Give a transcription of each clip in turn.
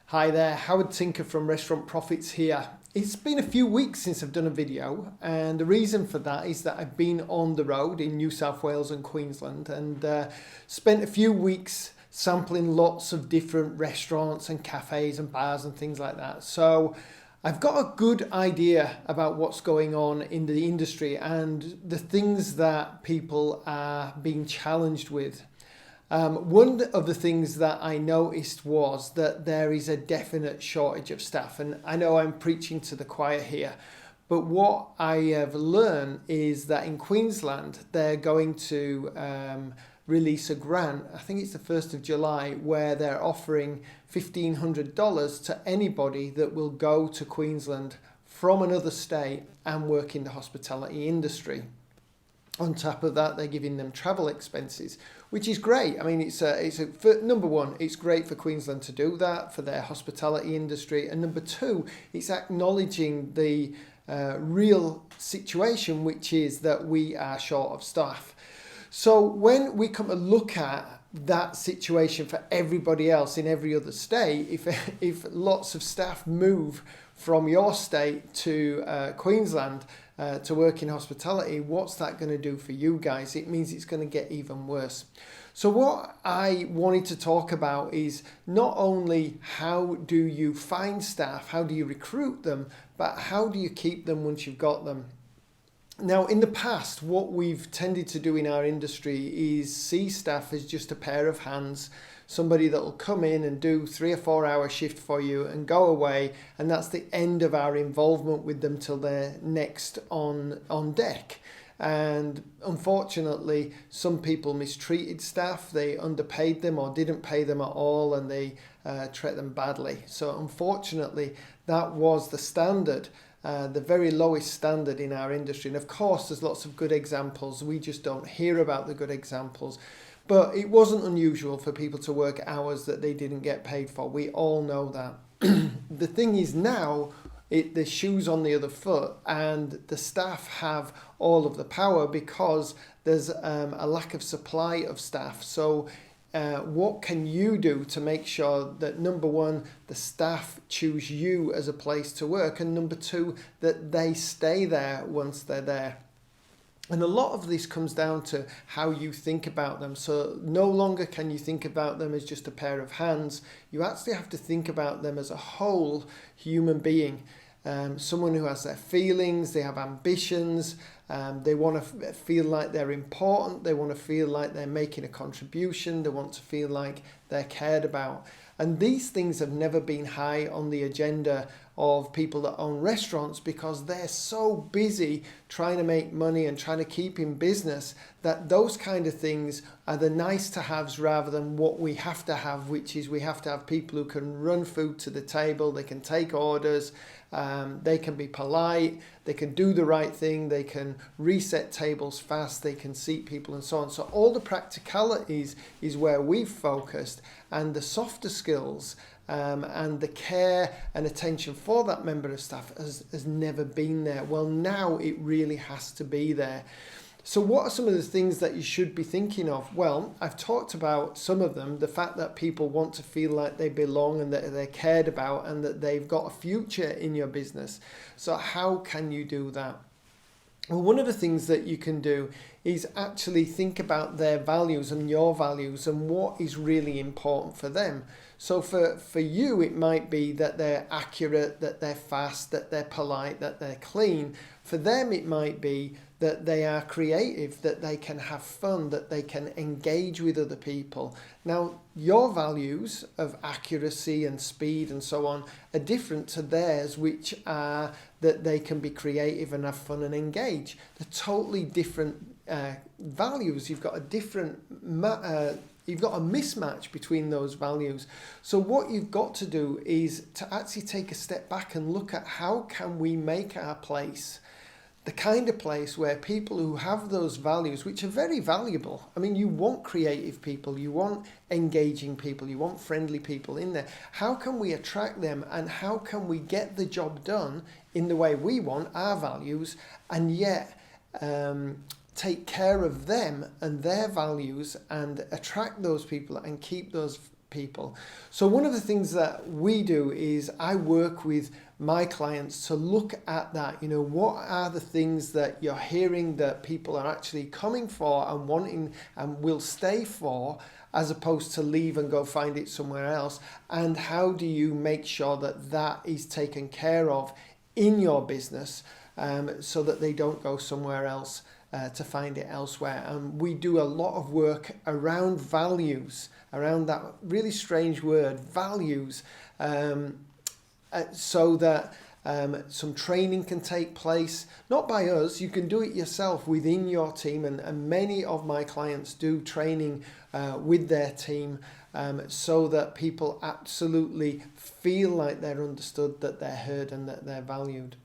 Hi there, Howard Tinker from Restaurant Profits here. It's been a few weeks since I've done a video, and the reason for that is that I've been on the road in New South Wales and Queensland and spent a few weeks sampling lots of different restaurants and cafes and bars and things like that. So I've got a good idea about what's going on in the industry and the things that people are being challenged with. One of the things that I noticed was that there is a definite shortage of staff, and I know I'm preaching to the choir here, but what I have learned is that in Queensland they're going to release a grant, I think it's the 1st of July, where they're offering $1,500 to anybody that will go to Queensland from another state and work in the hospitality industry. On top of that, they're giving them travel expenses, which is great. I mean, number one, it's great for Queensland to do that for their hospitality industry, and number two, it's acknowledging the real situation, which is that we are short of staff. So when we come to look at that situation for everybody else in every other state, if lots of staff move from your state to Queensland to work in hospitality, what's that going to do for you guys? It means it's going to get even worse. So what I wanted to talk about is not only how do you find staff, how do you recruit them, but how do you keep them once you've got them. Now, in the past, what we've tended to do in our industry is see staff as just a pair of hands, somebody that will come in and do 3 or 4 hour shift for you and go away, and that's the end of our involvement with them till they're next on deck. And unfortunately, some people mistreated staff, they underpaid them or didn't pay them at all, and they treat them badly. So unfortunately, that was the standard. The very lowest standard in our industry. And of course, there's lots of good examples. We just don't hear about the good examples. But it wasn't unusual for people to work hours that they didn't get paid for. We all know that. The thing is now, the shoe's on the other foot, and the staff have all of the power because there's a lack of supply of staff. So what can you do to make sure that, number one, the staff choose you as a place to work, and number two, that they stay there once they're there? And a lot of this comes down to how you think about them. So no longer can you think about them as just a pair of hands. You actually have to think about them as a whole human being. Someone who has their feelings, they have ambitions, they want to feel like they're important, they want to feel like they're making a contribution, they want to feel like they're cared about. And these things have never been high on the agenda of people that own restaurants because they're so busy trying to make money and trying to keep in business that those kind of things are the nice to haves rather than what we have to have, which is we have to have people who can run food to the table, they can take orders, they can be polite, they can do the right thing, they can reset tables fast, they can seat people and so on. So all the practicalities is where we've focused, and the softer skills and the care and attention for that member of staff has never been there. Well, now it really has to be there. So what are some of the things that you should be thinking of? Well, I've talked about some of them, the fact that people want to feel like they belong and that they're cared about and that they've got a future in your business. So how can you do that? Well, one of the things that you can do is actually think about their values and your values and what is really important for them. So for you, it might be that they're accurate, that they're fast, that they're polite, that they're clean. For them, it might be that they are creative, that they can have fun, that they can engage with other people. Now, your values of accuracy and speed and so on are different to theirs, which are that they can be creative and have fun and engage. They're totally different values. You've got a mismatch between those values. So what you've got to do is to actually take a step back and look at how can we make our place the kind of place where people who have those values, which are very valuable. I mean, you want creative people, you want engaging people, you want friendly people in there. How can we attract them, and how can we get the job done in the way we want, our values, and yet take care of them and their values and attract those people and keep those people. So one of the things that we do is I work with my clients to look at that. What are the things that you're hearing that people are actually coming for and wanting and will stay for, as opposed to leave and go find it somewhere else? And how do you make sure that that is taken care of in your business, so that they don't go somewhere else to find it elsewhere? And we do a lot of work around values, around that really strange word, values, so that some training can take place, not by us. You can do it yourself within your team, and many of my clients do training with their team, so that people absolutely feel like they're understood, that they're heard, and that they're valued.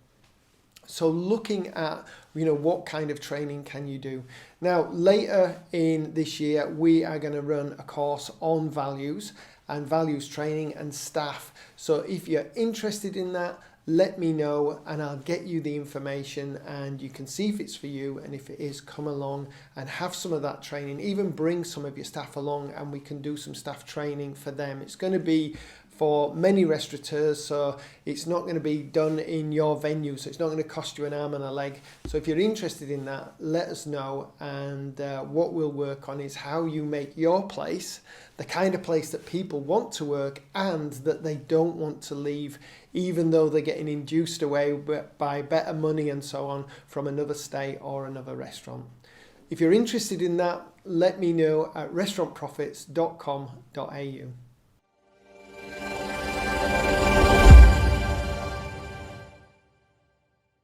So looking at, what kind of training can you do? Now, later in this year, we are going to run a course on values and values training and staff. So if you're interested in that, let me know and I'll get you the information, and you can see if it's for you, and if it is, come along and have some of that training. Even bring some of your staff along and we can do some staff training for them. It's going to be for many restaurateurs, so it's not going to be done in your venue, so it's not going to cost you an arm and a leg. So if you're interested in that, let us know, and what we'll work on is how you make your place the kind of place that people want to work and that they don't want to leave, even though they're getting induced away by better money and so on from another state or another restaurant. If you're interested in that, let me know at restaurantprofits.com.au.